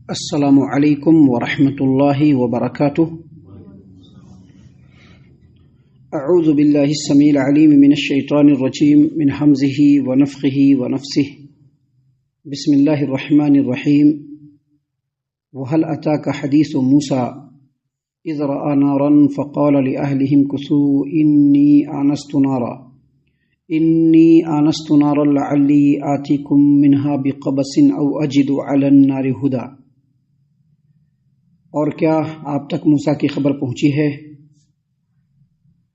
السلام علیکم ورحمۃ اللہ وبرکاتہ۔ اعوذ باللہ السمیع العلیم من الشیطان الرجیم من حمزہ ونفخہ ونفثہ۔ بسم اللہ الرحمن الرحیم۔ وهل أتاك حديث موسى إذ رأى نارا فقال لأهلهم كثوا إني آنست نارا لعلي آتيكم منها بقبس أو أجد على النار هدى۔ اور کیا آپ تک موسیٰ کی خبر پہنچی ہے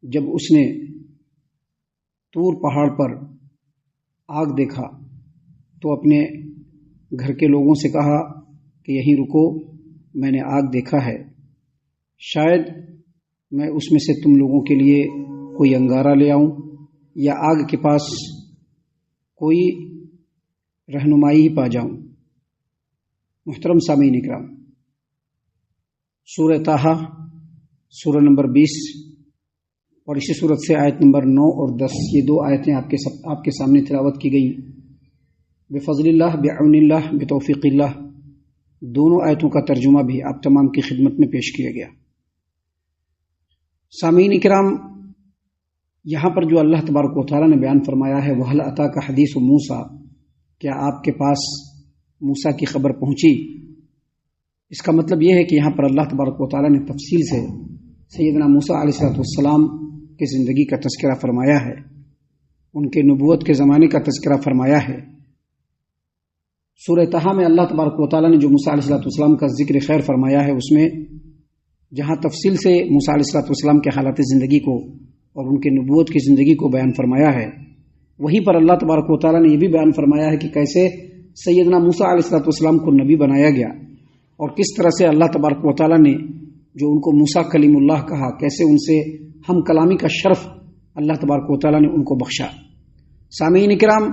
جب اس نے طور پہاڑ پر آگ دیکھا تو اپنے گھر کے لوگوں سے کہا کہ یہیں رکو، میں نے آگ دیکھا ہے، شاید میں اس میں سے تم لوگوں کے لیے کوئی انگارہ لے آؤں یا آگ کے پاس کوئی رہنمائی ہی پا جاؤں۔ محترم سامعین اکرام، سورہ طٰہٰ سورہ نمبر 20 اور اسی صورت سے آیت نمبر 9 اور 10، یہ دو آیتیں آپ کے سامنے تلاوت کی گئی۔ بفضل اللہ، بعون اللہ، بتوفیق اللہ، دونوں آیتوں کا ترجمہ بھی آپ تمام کی خدمت میں پیش کیا گیا۔ سامعین اکرام، یہاں پر جو اللہ تبارک و تعالیٰ نے بیان فرمایا ہے وَهَلْ أَتَاكَ حَدِيثُ مُوسَىٰ، کیا آپ کے پاس موسیٰ کی خبر پہنچی، اس کا مطلب یہ ہے کہ یہاں پر اللہ تبارک و تعالیٰ نے تفصیل سے سیدنا موسیٰ علیہ السلام کی زندگی کا تذکرہ فرمایا ہے، ان کے نبوت کے زمانے کا تذکرہ فرمایا ہے۔ سورہ طٰہٰ میں اللہ تبارک و تعالیٰ نے جو موسیٰ علیہ السلام کا ذکر خیر فرمایا ہے، اس میں جہاں تفصیل سے موسیٰ علیہ السلام کے حالات زندگی کو اور ان کے نبوت کی زندگی کو بیان فرمایا ہے، وہیں پر اللہ تبارک و تعالیٰ نے یہ بھی بیان فرمایا ہے کہ کیسے سیدنا موسیٰ علیہ السلام کو نبی بنایا گیا اور کس طرح سے اللہ تبارک و تعالیٰ نے جو ان کو موسیٰ کلیم اللہ کہا، کیسے ان سے ہم کلامی کا شرف اللہ تبارک و تعالیٰ نے ان کو بخشا۔ سامعین کرام،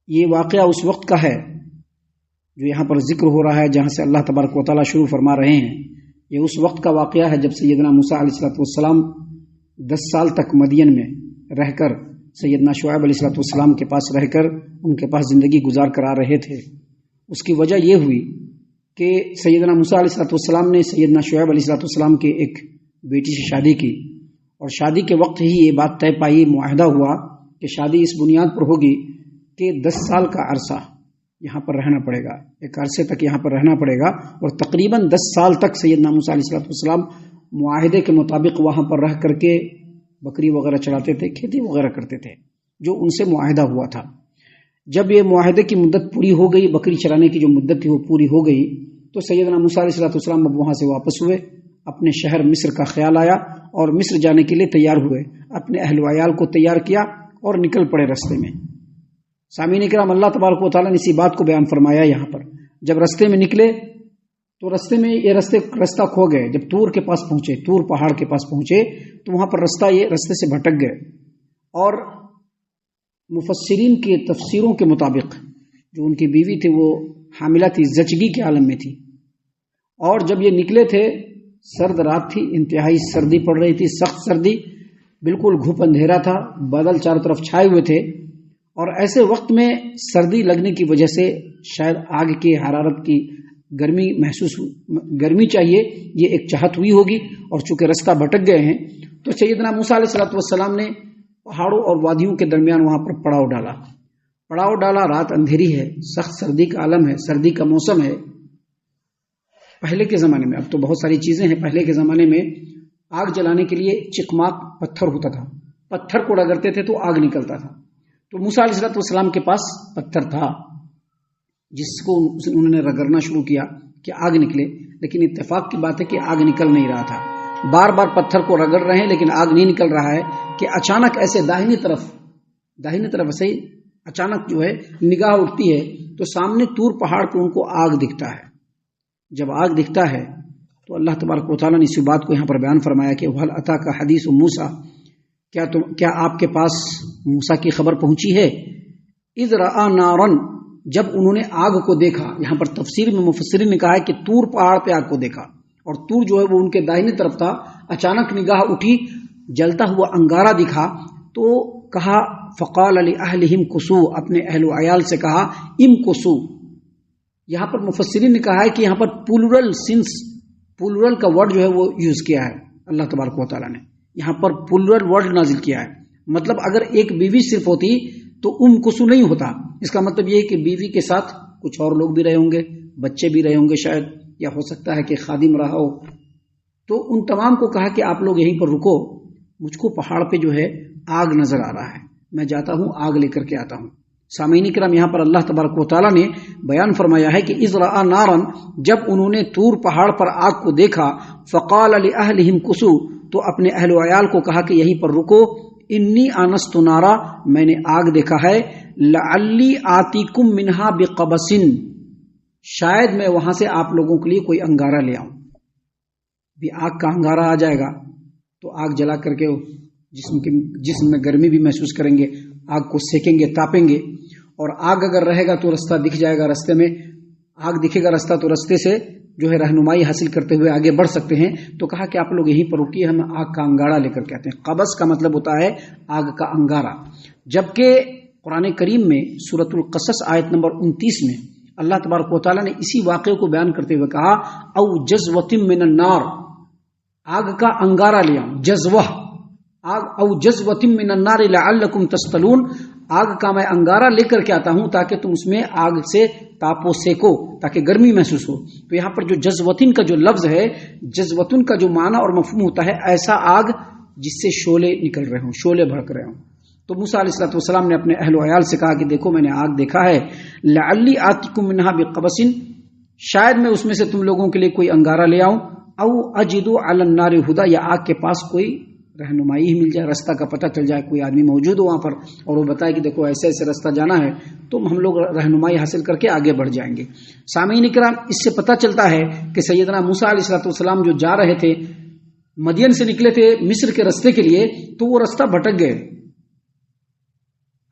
یہ واقعہ اس وقت کا ہے جو یہاں پر ذکر ہو رہا ہے، جہاں سے اللہ تبارک و تعالیٰ شروع فرما رہے ہیں، یہ اس وقت کا واقعہ ہے جب سیدنا موسیٰ علیہ السلام 10 سال تک مدین میں رہ کر سیدنا شعیب علیہ السلام کے پاس رہ کر ان کے پاس زندگی گزار کر آ رہے تھے۔ اس کی وجہ یہ ہوئی کہ سیدنا موسیٰ علیہ السلام نے سیدنا شعیب علیہ السلام کے ایک بیٹی سے شادی کی، اور شادی کے وقت ہی یہ بات طے پائی، معاہدہ ہوا کہ شادی اس بنیاد پر ہوگی کہ 10 سال کا عرصہ یہاں پر رہنا پڑے گا، ایک عرصے تک یہاں پر رہنا پڑے گا، اور تقریباً 10 سال تک سیدنا موسیٰ علیہ السلام معاہدے کے مطابق وہاں پر رہ کر کے بکری وغیرہ چڑھاتے تھے، کھیتی وغیرہ کرتے تھے، جو ان سے معاہدہ ہوا تھا۔ جب یہ معاہدے کی مدت پوری ہو گئی، بکری چرانے کی جو مدت تھی وہ پوری ہو گئی، تو سیدنا موسیٰ علیہ السلام اب وہاں سے واپس ہوئے، اپنے شہر مصر کا خیال آیا اور مصر جانے کے لیے تیار ہوئے، اپنے اہل و عیال کو تیار کیا اور نکل پڑے رستے میں۔ سامعین کرام، اللہ تبارک و تعالیٰ نے اسی بات کو بیان فرمایا یہاں پر، جب رستے میں نکلے تو رستے میں یہ رستہ کھو گئے، جب طور کے پاس پہنچے، طور پہاڑ کے پاس پہنچے تو وہاں پر رستے سے بھٹک گئے، اور مفسرین کے تفسیروں کے مطابق جو ان کی بیوی تھی وہ حاملہ تھی، زچگی کے عالم میں تھی، اور جب یہ نکلے تھے سرد رات تھی، انتہائی سردی پڑ رہی تھی، سخت سردی، بالکل گھوپ اندھیرا تھا، بادل چاروں طرف چھائے ہوئے تھے، اور ایسے وقت میں سردی لگنے کی وجہ سے شاید آگ کی حرارت کی گرمی چاہیے، یہ ایک چاہت ہوئی ہوگی، اور چونکہ رستہ بھٹک گئے ہیں تو سیدنا موسیٰ علیہ السلام نے پہاڑوں اور وادیوں کے درمیان وہاں پر پڑاؤ ڈالا، رات اندھیری ہے، سخت سردی کا عالم ہے، سردی کا موسم ہے۔ پہلے کے زمانے میں، اب تو بہت ساری چیزیں ہیں، پہلے کے زمانے میں آگ جلانے کے لیے چکماک پتھر ہوتا تھا، پتھر کو رگڑتے تھے تو آگ نکلتا تھا، تو موسیٰ علیہ السلام کے پاس پتھر تھا جس کو انہوں نے رگڑنا شروع کیا کہ آگ نکلے، لیکن اتفاق کی بات ہے کہ آگ نکل نہیں رہا تھا، بار بار پتھر کو رگڑ رہے ہیں لیکن آگ نہیں نکل رہا ہے کہ اچانک ایسے داہنی طرف ایسے ہی اچانک جو ہے نگاہ اٹھتی ہے تو سامنے طور پہاڑ پہ ان کو آگ دکھتا ہے۔ جب آگ دکھتا ہے تو اللہ تبارک و تعالیٰ نے اسی بات کو یہاں پر بیان فرمایا کہ وَهَلْ أَتَاكَ حَدِيثُ مُوسَىٰ، کیا آپ کے پاس موسیٰ کی خبر پہنچی ہے؟ اِذْ رَأَىٰ نَارًا، جب انہوں نے آگ کو دیکھا، یہاں پر تفسیر میں مفسرین نے کہا ہے کہ طور پہاڑ پہ آگ کو دیکھا، اور طور جو ہے وہ ان کے دائنی طرف تھا، اچانک نگاہ اٹھی، جلتا ہوا انگارہ دکھا تو کہا فقال لأہلہم کسو، اپنے اہل و عیال سے کہا ام کسو، یہاں پر مفسرین نے کہا ہے کہ یہاں پر پلورل سنس، پلورل کا ورڈ جو ہے وہ یوز کیا ہے اللہ تبارک و تعالیٰ نے، یہاں پر پلورل ورڈ نازل کیا ہے. مطلب اگر ایک بیوی صرف ہوتی تو کسو نہیں ہوتا. اس کا مطلب یہ ہے کہ بیوی کے ساتھ کچھ اور لوگ بھی رہے ہوں گے، بچے بھی رہے ہوں گے شاید، یا ہو سکتا ہے کہ خادم رہا ہو. تو ان تمام کو کہا کہ آپ لوگ یہیں پر رکو، مجھ کو پہاڑ پہ جو ہے آگ نظر آ رہا ہے، میں جاتا ہوں آگ لے کر کے آتا ہوں. سامعین کرام، یہاں پر اللہ تبارک و تعالیٰ نے بیان فرمایا ہے کہ اذ رأى نارا، جب انہوں نے طور پہاڑ پر آگ کو دیکھا، فقال لأهلهم كثوا، تو اپنے اہل و عیال کو کہا کہ یہیں پر رکو، انی آنست نارا، میں نے آگ دیکھا ہے، لعلی آتیکم منہا بقبس، شاید میں وہاں سے آپ لوگوں کے لیے کوئی انگارہ لے آؤں. بھی آگ کا انگارہ آ جائے گا تو آگ جلا کر کے جسم میں گرمی بھی محسوس کریں گے، آگ کو سیکیں گے، تاپیں گے. اور آگ اگر رہے گا تو رستہ دکھ جائے گا، رستے میں آگ دکھے گا رستہ تو رستے سے جو ہے رہنمائی حاصل کرتے ہوئے آگے بڑھ سکتے ہیں. تو کہا کہ آپ لوگ یہیں پر رکیے، ہم آگ کا انگارہ لے کر کے آتے ہیں. قبس کا مطلب ہوتا ہے آگ کا انگارہ. جبکہ قرآن کریم میں سورۃ القصص آیت نمبر 29 میں اللہ تبارک و تعالیٰ نے اسی واقعے کو بیان کرتے ہوئے کہا او جزوۃ من النار، آگ کا انگارہ لے آؤں، جزوہ آگ، او جزوۃ من النار لعلکم تصطلون، آگ کا میں انگارہ لے کر کے آتا ہوں تاکہ تم اس میں آگ سے تاپو سیکو، تاکہ گرمی محسوس ہو. تو یہاں پر جو جزوتن کا جو لفظ ہے، جزوتن کا جو معنی اور مفہوم ہوتا ہے ایسا آگ جس سے شعلے نکل رہے ہوں، شعلے بھڑک رہے ہوں. تو موسیٰ علیہ الصلوۃ والسلام نے اپنے اہل و عیال سے کہا کہ دیکھو میں نے آگ دیکھا ہے، لعلی آتیکم منہا بقبس، شاید میں اس میں سے تم لوگوں کے لیے کوئی انگارہ لے آؤں، او اجد علی النار ہدی، یا آگ کے پاس کوئی رہنمائی ہی مل جائے، رستہ کا پتہ چل جائے، کوئی آدمی موجود ہو وہاں پر اور وہ بتائے کہ دیکھو ایسے ایسے رستہ جانا ہے، تو ہم لوگ رہنمائی حاصل کر کے آگے بڑھ جائیں گے. سامعین کرام، اس سے پتہ چلتا ہے کہ سیدنا موسیٰ علیہ الصلوۃ والسلام جو جا رہے تھے، مدین سے نکلے تھے مصر کے رستے کے لیے، تو وہ رستہ بھٹک گئے.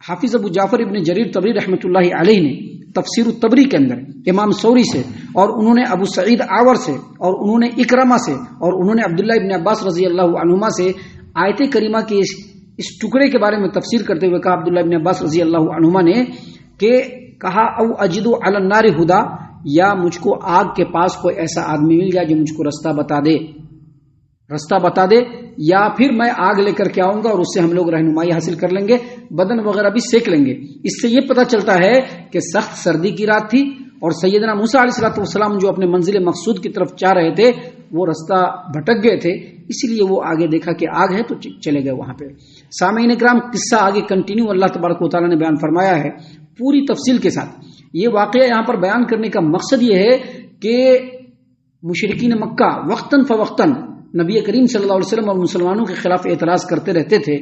حافظ ابو جعفر ابن جریر طبری رحمۃ اللہ علیہ نے تفسیر الطبری کے اندر امام ثوری سے، اور انہوں نے ابو سعید آور سے، اور انہوں نے اکرمہ سے، اور انہوں نے عبداللہ ابن عباس رضی اللہ عنہما سے آیت کریمہ کے اس ٹکڑے کے بارے میں تفسیر کرتے ہوئے کہا، عبداللہ ابن عباس رضی اللہ عنہما نے کہ کہا او اجد علی النار ہدا، یا مجھ کو آگ کے پاس کوئی ایسا آدمی مل جائے جو مجھ کو رستہ بتا دے، یا پھر میں آگ لے کر کے آؤں گا اور اس سے ہم لوگ رہنمائی حاصل کر لیں گے، بدن وغیرہ بھی سیک لیں گے. اس سے یہ پتہ چلتا ہے کہ سخت سردی کی رات تھی اور سیدنا موسیٰ علیہ الصلوۃ والسلام جو اپنے منزل مقصود کی طرف جا رہے تھے وہ رستہ بھٹک گئے تھے، اسی لیے وہ آگے دیکھا کہ آگ ہے تو چلے گئے وہاں پہ. سامعین کرام، قصہ آگے کنٹینیو اللہ تبارک و تعالیٰ نے بیان فرمایا ہے پوری تفصیل کے ساتھ. یہ واقعہ یہاں پر بیان کرنے کا مقصد یہ ہے کہ مشرکین مکہ وقتاً فوقتاً نبی کریم صلی اللہ علیہ وسلم اور مسلمانوں کے خلاف اعتراض کرتے رہتے تھے.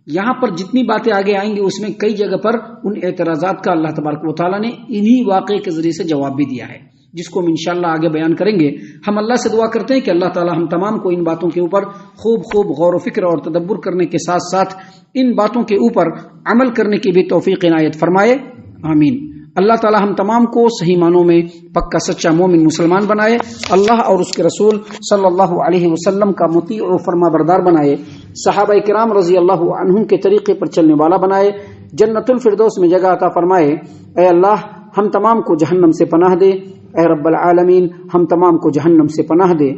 یہاں پر جتنی باتیں آگے آئیں گے اس میں کئی جگہ پر ان اعتراضات کا اللہ تبارک و تعالیٰ نے انہی واقعے کے ذریعے سے جواب بھی دیا ہے، جس کو ہم انشاءاللہ آگے بیان کریں گے. ہم اللہ سے دعا کرتے ہیں کہ اللہ تعالیٰ ہم تمام کو ان باتوں کے اوپر خوب غور و فکر اور تدبر کرنے کے ساتھ ساتھ ان باتوں کے اوپر عمل کرنے کی بھی توفیق عنایت فرمائے، آمین. اللہ تعالیٰ ہم تمام کو صحیح معنوں میں پکا سچا مومن مسلمان بنائے، اللہ اور اس کے رسول صلی اللہ علیہ وسلم کا مطیع و فرما بردار بنائے، صحابہ کرام رضی اللہ عنہم کے طریقے پر چلنے والا بنائے، جنت الفردوس میں جگہ عطا فرمائے. اے اللہ ہم تمام کو جہنم سے پناہ دے، اے رب العالمین ہم تمام کو جہنم سے پناہ دے،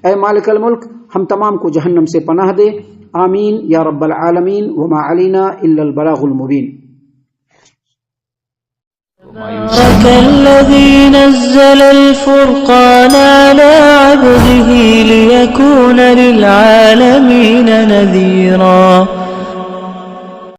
اے مالک الملک ہم تمام کو جہنم سے پناہ دے، آمین یا رب العالمین. وما علینا الا البلاغ المبین. تبارك الذي نزل الفرقان على عبده ليكون للعالمين نذيرا.